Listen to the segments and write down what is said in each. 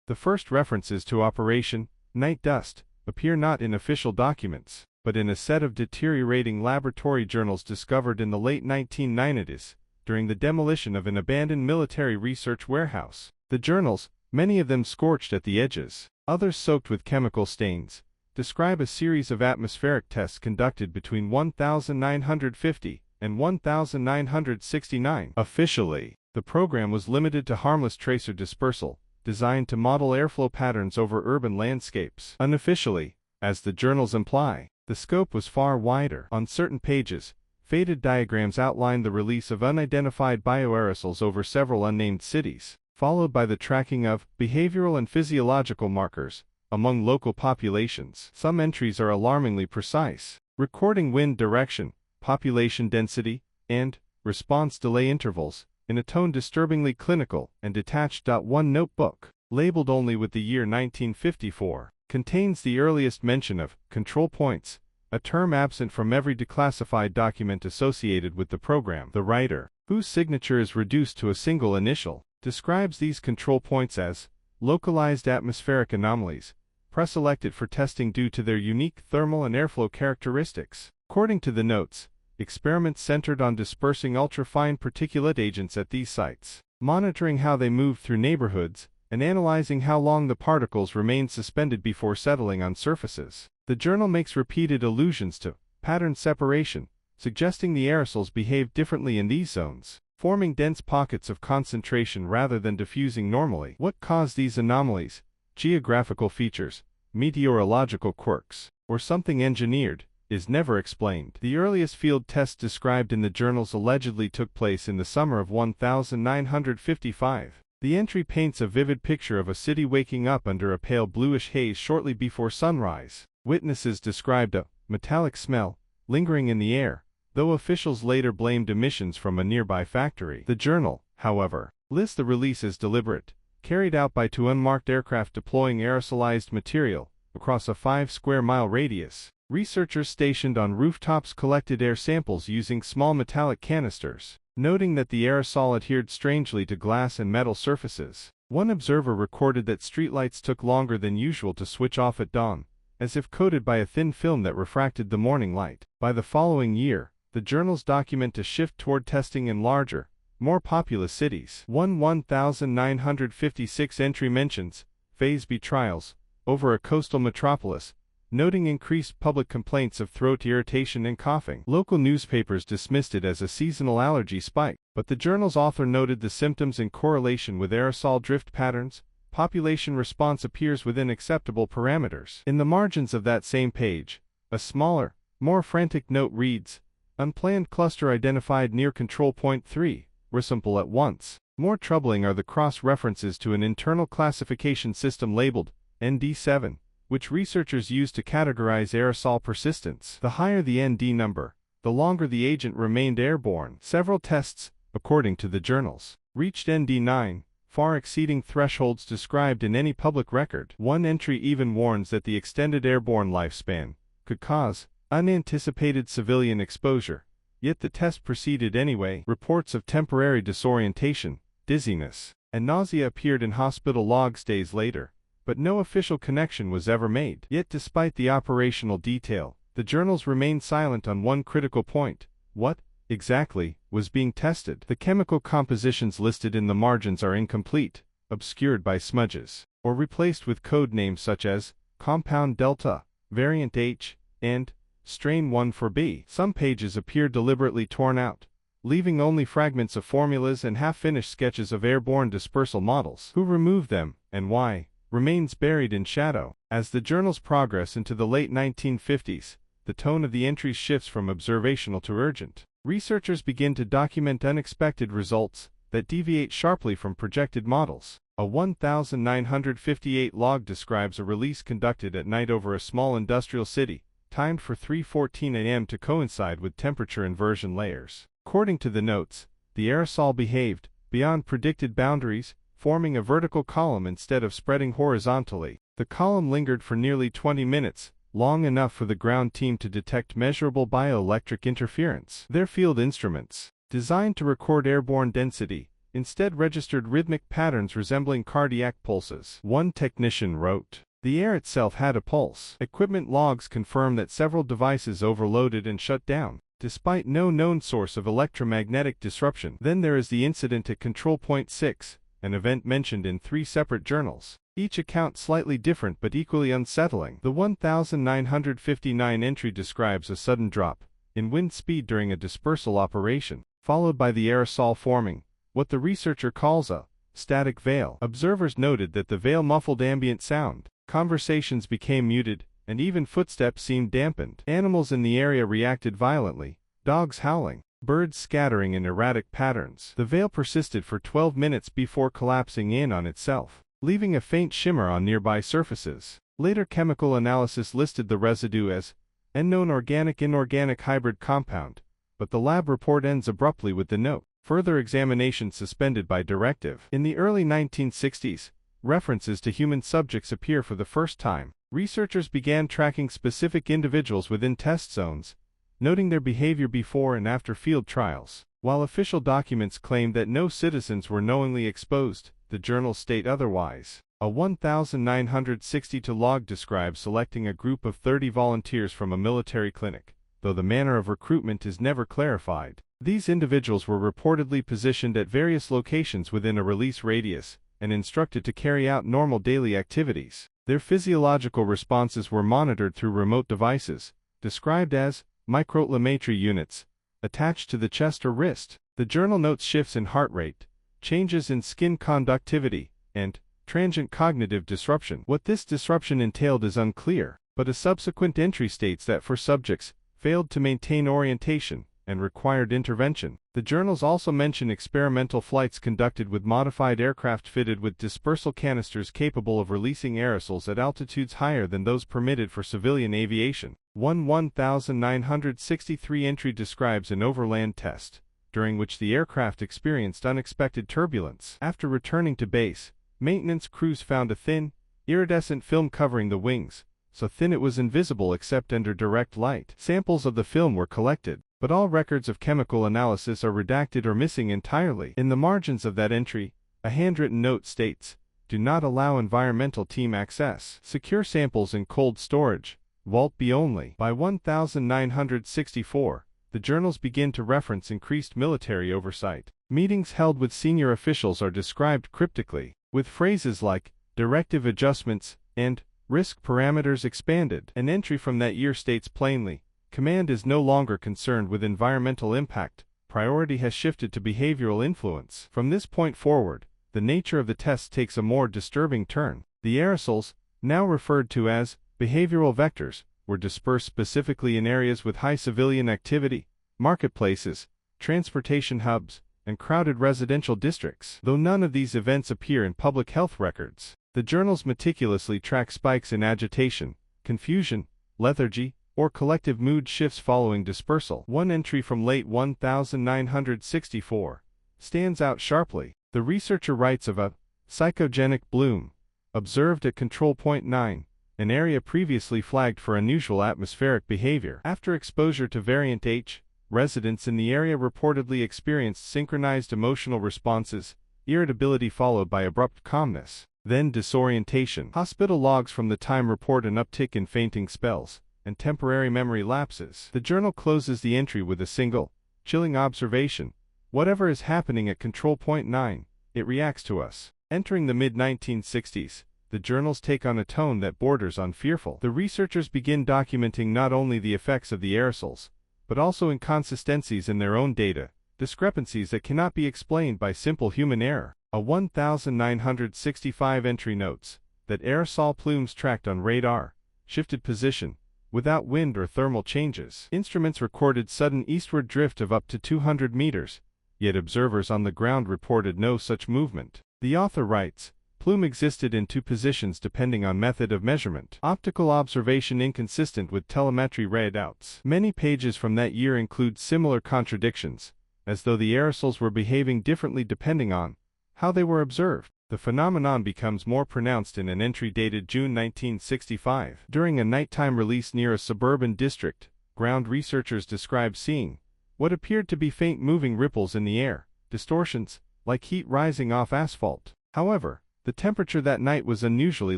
The first references to Operation Night Dust appear not in official documents, but in a set of deteriorating laboratory journals discovered in the late 1990s during the demolition of an abandoned military research warehouse. The journals, many of them scorched at the edges, others soaked with chemical stains, describe a series of atmospheric tests conducted between 1950 and 1969. Officially, the program was limited to harmless tracer dispersal, designed to model airflow patterns over urban landscapes. Unofficially, as the journals imply, the scope was far wider. On certain pages, faded diagrams outlined the release of unidentified bioaerosols over several unnamed cities, followed by the tracking of behavioral and physiological markers among local populations. Some entries are alarmingly precise, recording wind direction, population density, and response delay intervals in a tone disturbingly clinical and detached. One notebook, labeled only with the year 1954, contains the earliest mention of control points, a term absent from every declassified document associated with the program. The writer, whose signature is reduced to a single initial, describes these control points as localized atmospheric anomalies, preselected for testing due to their unique thermal and airflow characteristics. According to the notes, experiments centered on dispersing ultrafine particulate agents at these sites, monitoring how they move through neighborhoods, and analyzing how long the particles remained suspended before settling on surfaces. The journal makes repeated allusions to pattern separation, suggesting the aerosols behaved differently in these zones, forming dense pockets of concentration rather than diffusing normally. What caused these anomalies? Geographical features, meteorological quirks, or something engineered, is never explained. The earliest field tests described in the journals allegedly took place in the summer of 1955. The entry paints a vivid picture of a city waking up under a pale bluish haze shortly before sunrise. Witnesses described a metallic smell lingering in the air, though officials later blamed emissions from a nearby factory. The journal, however, lists the release as deliberate, carried out by two unmarked aircraft deploying aerosolized material across a 5-square-mile radius. Researchers stationed on rooftops collected air samples using small metallic canisters, noting that the aerosol adhered strangely to glass and metal surfaces. One observer recorded that streetlights took longer than usual to switch off at dawn, as if coated by a thin film that refracted the morning light. By the following year, the journals document a shift toward testing in larger, more populous cities. 1956 entry mentions Phase B trials over a coastal metropolis, noting increased public complaints of throat irritation and coughing. Local newspapers dismissed it as a seasonal allergy spike, but the journal's author noted the symptoms in correlation with aerosol drift patterns. Population response appears within acceptable parameters. In the margins of that same page, a smaller, more frantic note reads, "Unplanned cluster identified near control point 3, resample at once." More troubling are the cross-references to an internal classification system labeled ND7, which researchers use to categorize aerosol persistence. The higher the ND number, the longer the agent remained airborne. Several tests, according to the journals, reached ND9, far exceeding thresholds described in any public record. One entry even warns that the extended airborne lifespan could cause unanticipated civilian exposure, yet the test proceeded anyway. Reports of temporary disorientation, dizziness, and nausea appeared in hospital logs days later, but no official connection was ever made. Yet despite the operational detail, the journals remained silent on one critical point: what, exactly, was being tested. The chemical compositions listed in the margins are incomplete, obscured by smudges, or replaced with code names such as Compound Delta, Variant H, and Strain 1 for B. Some pages appear deliberately torn out, leaving only fragments of formulas and half-finished sketches of airborne dispersal models. Who removed them, and why, remains buried in shadow. As the journals progress into the late 1950s, the tone of the entries shifts from observational to urgent. Researchers begin to document unexpected results that deviate sharply from projected models. A 1958 log describes a release conducted at night over a small industrial city, timed for 3:14 a.m. to coincide with temperature inversion layers. According to the notes, the aerosol behaved beyond predicted boundaries, forming a vertical column instead of spreading horizontally. The column lingered for nearly 20 minutes, long enough for the ground team to detect measurable bioelectric interference. Their field instruments, designed to record airborne density, instead registered rhythmic patterns resembling cardiac pulses. One technician wrote, "The air itself had a pulse." Equipment logs confirm that several devices overloaded and shut down, despite no known source of electromagnetic disruption. Then there is the incident at Control Point 6, an event mentioned in 3 separate journals, each account slightly different but equally unsettling. The 1959 entry describes a sudden drop in wind speed during a dispersal operation, followed by the aerosol forming what the researcher calls a static veil. Observers noted that the veil muffled ambient sound, conversations became muted, and even footsteps seemed dampened. Animals in the area reacted violently, dogs howling, birds scattering in erratic patterns. The veil persisted for 12 minutes before collapsing in on itself, leaving a faint shimmer on nearby surfaces. Later chemical analysis listed the residue as unknown organic-inorganic hybrid compound, but the lab report ends abruptly with the note, "Further examination suspended by directive." In the early 1960s, references to human subjects appear for the first time. Researchers began tracking specific individuals within test zones, noting their behavior before and after field trials. While official documents claim that no citizens were knowingly exposed, the journals state otherwise. A 1962 log describes selecting a group of 30 volunteers from a military clinic, though the manner of recruitment is never clarified. These individuals were reportedly positioned at various locations within a release radius and instructed to carry out normal daily activities. Their physiological responses were monitored through remote devices, described as microtelemetry units, attached to the chest or wrist. The journal notes shifts in heart rate, changes in skin conductivity, and transient cognitive disruption. What this disruption entailed is unclear, but a subsequent entry states that 4 subjects failed to maintain orientation and required intervention. The journals also mention experimental flights conducted with modified aircraft fitted with dispersal canisters capable of releasing aerosols at altitudes higher than those permitted for civilian aviation. 1963 entry describes an overland test, during which the aircraft experienced unexpected turbulence. After returning to base, maintenance crews found a thin, iridescent film covering the wings, so thin it was invisible except under direct light. Samples of the film were collected, but all records of chemical analysis are redacted or missing entirely. In the margins of that entry, a handwritten note states, "Do not allow environmental team access. Secure samples in cold storage. Vault B only." By 1964, the journals begin to reference increased military oversight. Meetings held with senior officials are described cryptically, with phrases like "directive adjustments" and "risk parameters expanded." An entry from that year states plainly, "Command is no longer concerned with environmental impact, priority has shifted to behavioral influence." From this point forward, the nature of the test takes a more disturbing turn. The aerosols, now referred to as behavioral vectors, were dispersed specifically in areas with high civilian activity, marketplaces, transportation hubs, and crowded residential districts. Though none of these events appear in public health records, the journals meticulously track spikes in agitation, confusion, lethargy, or collective mood shifts following dispersal. One entry from late 1964 stands out sharply. The researcher writes of a psychogenic bloom observed at Control Point 9, an area previously flagged for unusual atmospheric behavior. After exposure to variant H, residents in the area reportedly experienced synchronized emotional responses, irritability followed by abrupt calmness, then disorientation. Hospital logs from the time report an uptick in fainting spells and temporary memory lapses. The journal closes the entry with a single, chilling observation: "Whatever is happening at Control Point 9, it reacts to us." Entering the mid-1960s, the journals take on a tone that borders on fearful. The researchers begin documenting not only the effects of the aerosols, but also inconsistencies in their own data, discrepancies that cannot be explained by simple human error. A 1965 entry notes that aerosol plumes tracked on radar shifted position without wind or thermal changes. Instruments recorded sudden eastward drift of up to 200 meters, yet observers on the ground reported no such movement. The author writes, "Plume existed in 2 positions depending on method of measurement. Optical observation inconsistent with telemetry readouts." Many pages from that year include similar contradictions, as though the aerosols were behaving differently depending on how they were observed. The phenomenon becomes more pronounced in an entry dated June 1965. During a nighttime release near a suburban district, ground researchers described seeing what appeared to be faint moving ripples in the air, distortions, like heat rising off asphalt. However, the temperature that night was unusually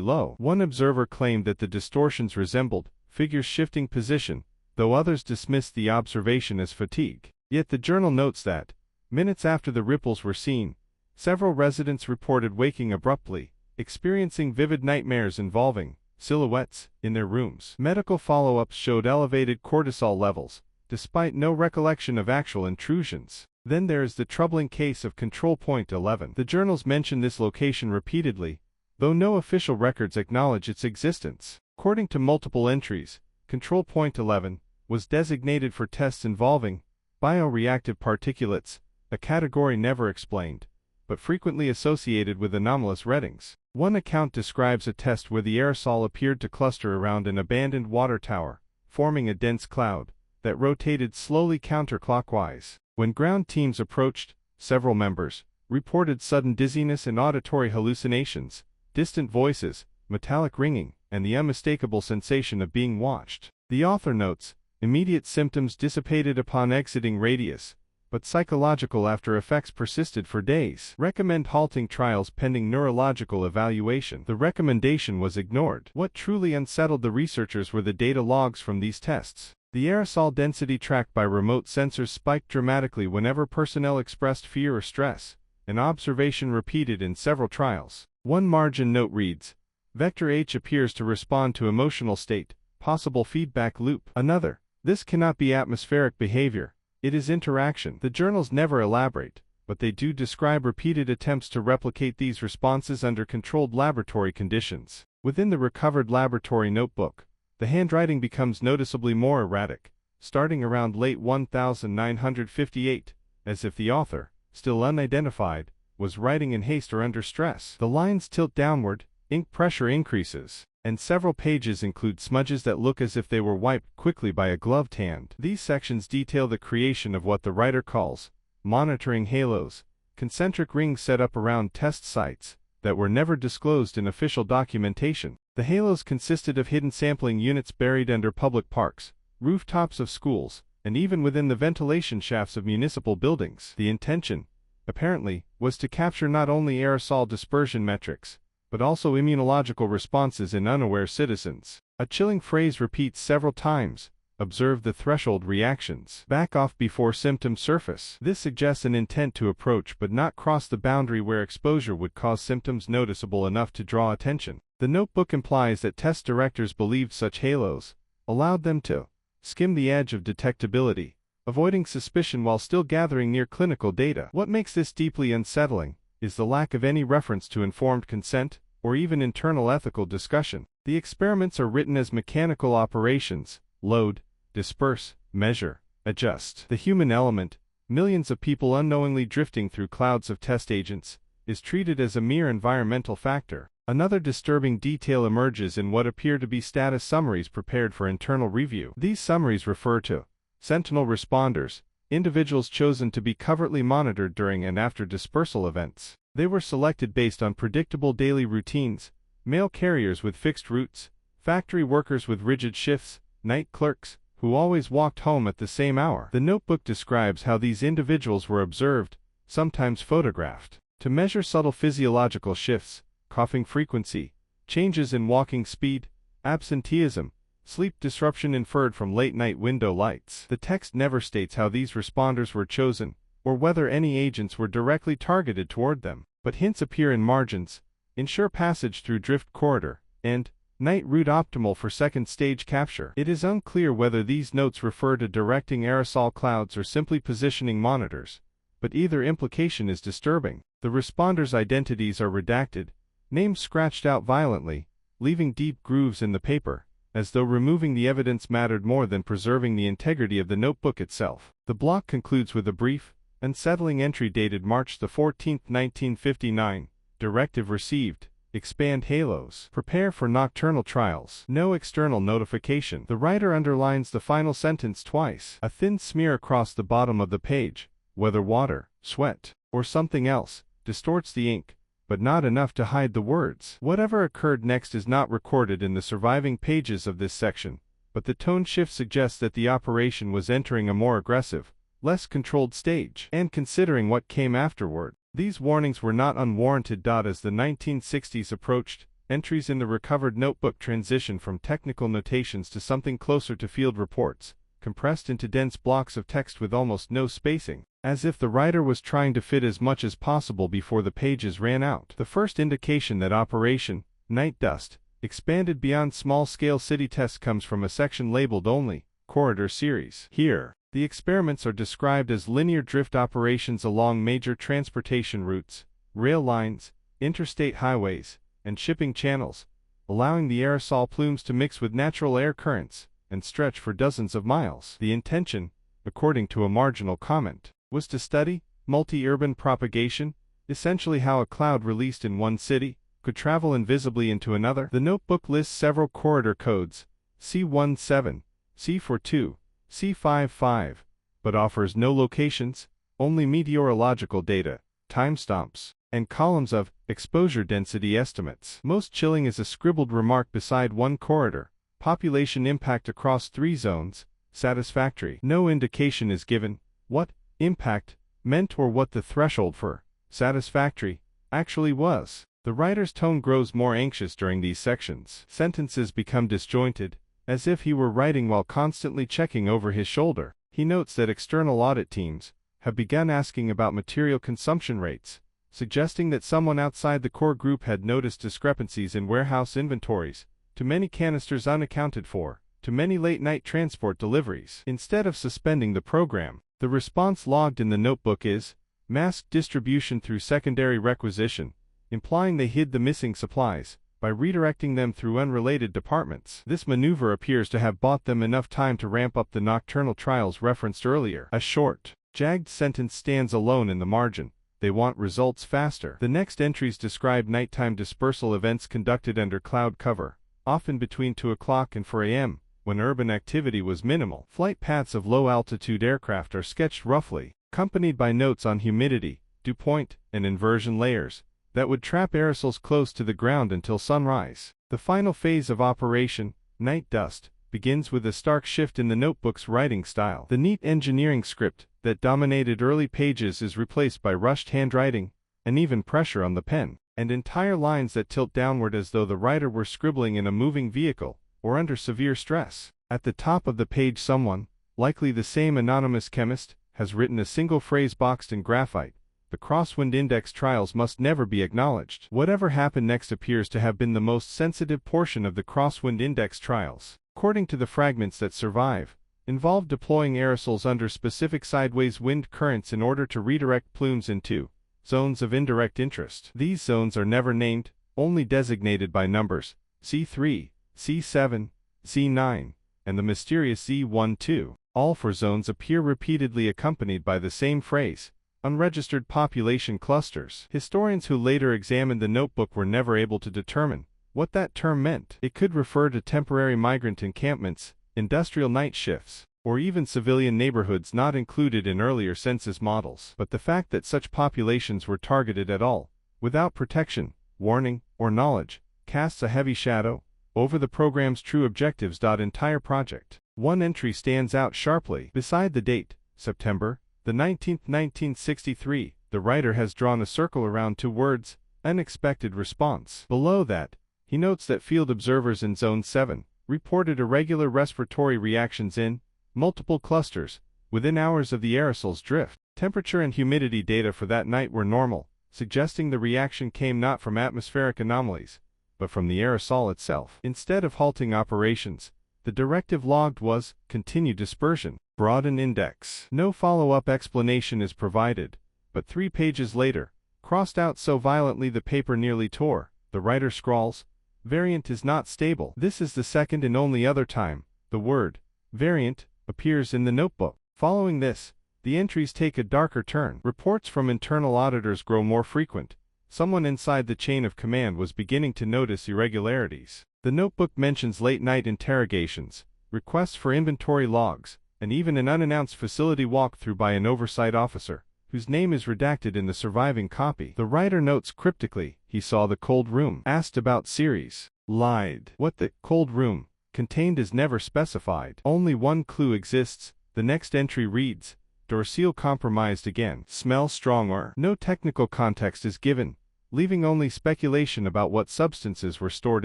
low. One observer claimed that the distortions resembled figures shifting position, though others dismissed the observation as fatigue. Yet the journal notes that, minutes after the ripples were seen, several residents reported waking abruptly, experiencing vivid nightmares involving silhouettes in their rooms. Medical follow-ups showed elevated cortisol levels, despite no recollection of actual intrusions. Then there is the troubling case of Control Point 11. The journals mention this location repeatedly, though no official records acknowledge its existence. According to multiple entries, Control Point 11 was designated for tests involving bioreactive particulates, a category never explained, but frequently associated with anomalous readings. One account describes a test where the aerosol appeared to cluster around an abandoned water tower, forming a dense cloud that rotated slowly counterclockwise. When ground teams approached, several members reported sudden dizziness and auditory hallucinations, distant voices, metallic ringing, and the unmistakable sensation of being watched. The author notes, immediate symptoms dissipated upon exiting radius, but psychological after effects persisted for days. Recommend halting trials pending neurological evaluation. The recommendation was ignored. What truly unsettled the researchers were the data logs from these tests. The aerosol density tracked by remote sensors spiked dramatically whenever personnel expressed fear or stress, an observation repeated in several trials. One margin note reads, Vector H appears to respond to emotional state, possible feedback loop. Another, this cannot be atmospheric behavior, it is interaction. The journals never elaborate, but they do describe repeated attempts to replicate these responses under controlled laboratory conditions. Within the recovered laboratory notebook, the handwriting becomes noticeably more erratic, starting around late 1958, as if the author, still unidentified, was writing in haste or under stress. The lines tilt downward, ink pressure increases, and several pages include smudges that look as if they were wiped quickly by a gloved hand. These sections detail the creation of what the writer calls monitoring halos, concentric rings set up around test sites that were never disclosed in official documentation. The halos consisted of hidden sampling units buried under public parks, rooftops of schools, and even within the ventilation shafts of municipal buildings. The intention, apparently, was to capture not only aerosol dispersion metrics, but also immunological responses in unaware citizens. A chilling phrase repeats several times, observe the threshold reactions. Back off before symptoms surface. This suggests an intent to approach but not cross the boundary where exposure would cause symptoms noticeable enough to draw attention. The notebook implies that test directors believed such halos allowed them to skim the edge of detectability, avoiding suspicion while still gathering near clinical data. What makes this deeply unsettling is the lack of any reference to informed consent or even internal ethical discussion. The experiments are written as mechanical operations: load, disperse, measure, adjust. The human element, millions of people unknowingly drifting through clouds of test agents, is treated as a mere environmental factor. Another disturbing detail emerges in what appear to be status summaries prepared for internal review. These summaries refer to sentinel responders, individuals chosen to be covertly monitored during and after dispersal events. They were selected based on predictable daily routines: mail carriers with fixed routes, factory workers with rigid shifts, night clerks, who always walked home at the same hour. The notebook describes how these individuals were observed, sometimes photographed, to measure subtle physiological shifts, coughing frequency, changes in walking speed, absenteeism, sleep disruption inferred from late-night window lights. The text never states how these responders were chosen, or whether any agents were directly targeted toward them, but hints appear in margins: ensure passage through drift corridor, and night route optimal for second stage capture. It is unclear whether these notes refer to directing aerosol clouds or simply positioning monitors, but either implication is disturbing. The responders' identities are redacted, names scratched out violently, leaving deep grooves in the paper, as though removing the evidence mattered more than preserving the integrity of the notebook itself. The block concludes with a brief, unsettling entry dated March 14, 1959. Directive received: expand halos. Prepare for nocturnal trials. No external notification. The writer underlines the final sentence twice. A thin smear across the bottom of the page, whether water, sweat, or something else, distorts the ink, but not enough to hide the words. Whatever occurred next is not recorded in the surviving pages of this section, but the tone shift suggests that the operation was entering a more aggressive, less controlled stage. And considering what came afterward, These warnings were not unwarranted. As the 1960s approached, entries in the recovered notebook transitioned from technical notations to something closer to field reports, compressed into dense blocks of text with almost no spacing, as if the writer was trying to fit as much as possible before the pages ran out. The first indication that Operation Night Dust expanded beyond small-scale city tests comes from a section labeled only Corridor Series. Here, the experiments are described as linear drift operations along major transportation routes, rail lines, interstate highways, and shipping channels, allowing the aerosol plumes to mix with natural air currents and stretch for dozens of miles. The intention, according to a marginal comment, was to study multi-urban propagation, essentially how a cloud released in one city could travel invisibly into another. The notebook lists several corridor codes, C17, C42, C55, but offers no locations, only meteorological data, timestamps, and columns of exposure density estimates. Most chilling is a scribbled remark beside one corridor: population impact across 3 zones, satisfactory. No indication is given what impact meant or what the threshold for satisfactory actually was. The writer's tone grows more anxious during these sections. Sentences become disjointed, as if he were writing while constantly checking over his shoulder. He notes that external audit teams have begun asking about material consumption rates, suggesting that someone outside the core group had noticed discrepancies in warehouse inventories, too many canisters unaccounted for, too many late-night transport deliveries. Instead of suspending the program, the response logged in the notebook is masked distribution through secondary requisition, implying they hid the missing supplies by redirecting them through unrelated departments. This maneuver appears to have bought them enough time to ramp up the nocturnal trials referenced earlier. A short, jagged sentence stands alone in the margin: they want results faster. The next entries describe nighttime dispersal events conducted under cloud cover, often between 2 o'clock and 4 a.m., when urban activity was minimal. Flight paths of low-altitude aircraft are sketched roughly, accompanied by notes on humidity, dew point, and inversion layers that would trap aerosols close to the ground until sunrise. The final phase of Operation Night Dust begins with a stark shift in the notebook's writing style. The neat engineering script that dominated early pages is replaced by rushed handwriting, uneven pressure on the pen, and entire lines that tilt downward as though the writer were scribbling in a moving vehicle or under severe stress. At the top of the page, someone, likely the same anonymous chemist, has written a single phrase boxed in graphite: the crosswind index trials must never be acknowledged. Whatever happened next appears to have been the most sensitive portion of the crosswind index trials. According to the fragments that survive, involved deploying aerosols under specific sideways wind currents in order to redirect plumes into zones of indirect interest. These zones are never named, only designated by numbers: C3, C7, C9, and the mysterious Z12. All 4 zones appear repeatedly accompanied by the same phrase: unregistered population clusters. Historians who later examined the notebook were never able to determine what that term meant. It could refer to temporary migrant encampments, industrial night shifts, or even civilian neighborhoods not included in earlier census models. But the fact that such populations were targeted at all, without protection, warning, or knowledge, casts a heavy shadow over the program's true objectives. Entire project. One entry stands out sharply. Beside the date, September the 19th, 1963, the writer has drawn a circle around 2 words: unexpected response. Below that, he notes that field observers in Zone 7 reported irregular respiratory reactions in multiple clusters within hours of the aerosol's drift. Temperature and humidity data for that night were normal, suggesting the reaction came not from atmospheric anomalies, but from the aerosol itself. Instead of halting operations, the directive logged was continue dispersion, broaden index. No follow-up explanation is provided, but 3 pages later, crossed out so violently the paper nearly tore, the writer scrawls, variant is not stable. This is the second and only other time the word variant appears in the notebook. Following this, the entries take a darker turn. Reports from internal auditors grow more frequent. Someone inside the chain of command was beginning to notice irregularities. The notebook mentions late-night interrogations, requests for inventory logs, and even an unannounced facility walkthrough by an oversight officer, whose name is redacted in the surviving copy. The writer notes cryptically, he saw the cold room. Asked about series, lied. What the cold room contained is never specified. Only one clue exists. The next entry reads, drift or seal compromised again. Smell stronger. No technical context is given, leaving only speculation about what substances were stored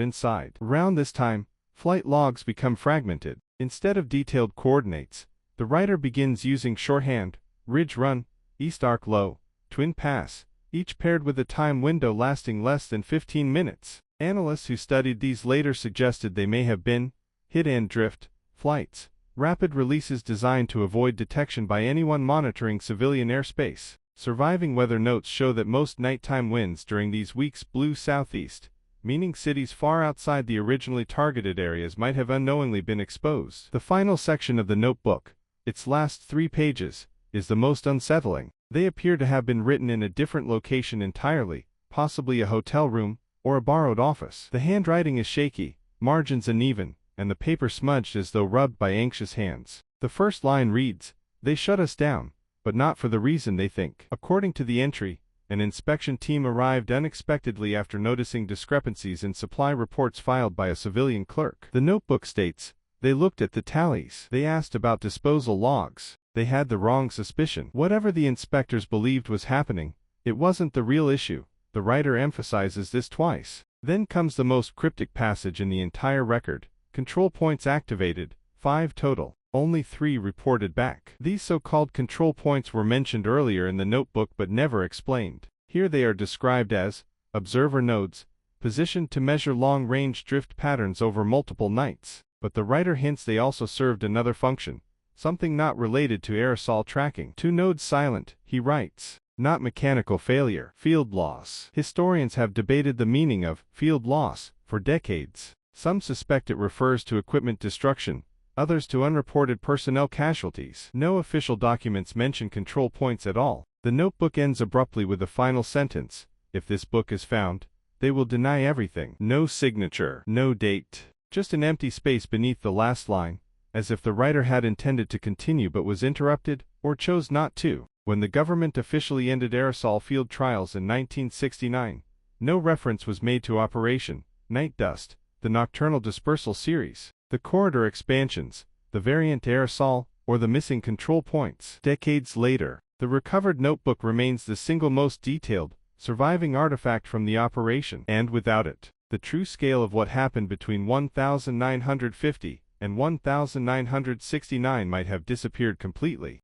inside. Around this time, flight logs become fragmented. Instead of detailed coordinates, the writer begins using shorthand: Ridge Run, East Arc Low, Twin Pass, each paired with a time window lasting less than 15 minutes. Analysts who studied these later suggested they may have been hit-and drift flights, rapid releases designed to avoid detection by anyone monitoring civilian airspace. Surviving weather notes show that most nighttime winds during these weeks blew southeast, meaning cities far outside the originally targeted areas might have unknowingly been exposed. The final section of the notebook, its last 3 pages, is the most unsettling. They appear to have been written in a different location entirely, possibly a hotel room or a borrowed office. The handwriting is shaky, margins uneven, and the paper smudged as though rubbed by anxious hands. The first line reads, "They shut us down, but not for the reason they think." According to the entry, an inspection team arrived unexpectedly after noticing discrepancies in supply reports filed by a civilian clerk. The notebook states, "They looked at the tallies. They asked about disposal logs. They had the wrong suspicion." Whatever the inspectors believed was happening, it wasn't the real issue. The writer emphasizes this twice. Then comes the most cryptic passage in the entire record. Control points activated, 5 total. Only 3 reported back. These so-called control points were mentioned earlier in the notebook but never explained. Here they are described as observer nodes, positioned to measure long-range drift patterns over multiple nights. But the writer hints they also served another function, something not related to aerosol tracking. 2 nodes silent, he writes. Not mechanical failure. Field loss. Historians have debated the meaning of field loss for decades. Some suspect it refers to equipment destruction, others to unreported personnel casualties. No official documents mention control points at all. The notebook ends abruptly with the final sentence: "If this book is found, they will deny everything." No signature, no date, just an empty space beneath the last line, as if the writer had intended to continue but was interrupted, or chose not to. When the government officially ended aerosol field trials in 1969, no reference was made to Operation Night Dust, the nocturnal dispersal series, the corridor expansions, the variant aerosol, or the missing control points. Decades later, the recovered notebook remains the single most detailed, surviving artifact from the operation. And without it, the true scale of what happened between 1950 and 1969 might have disappeared completely.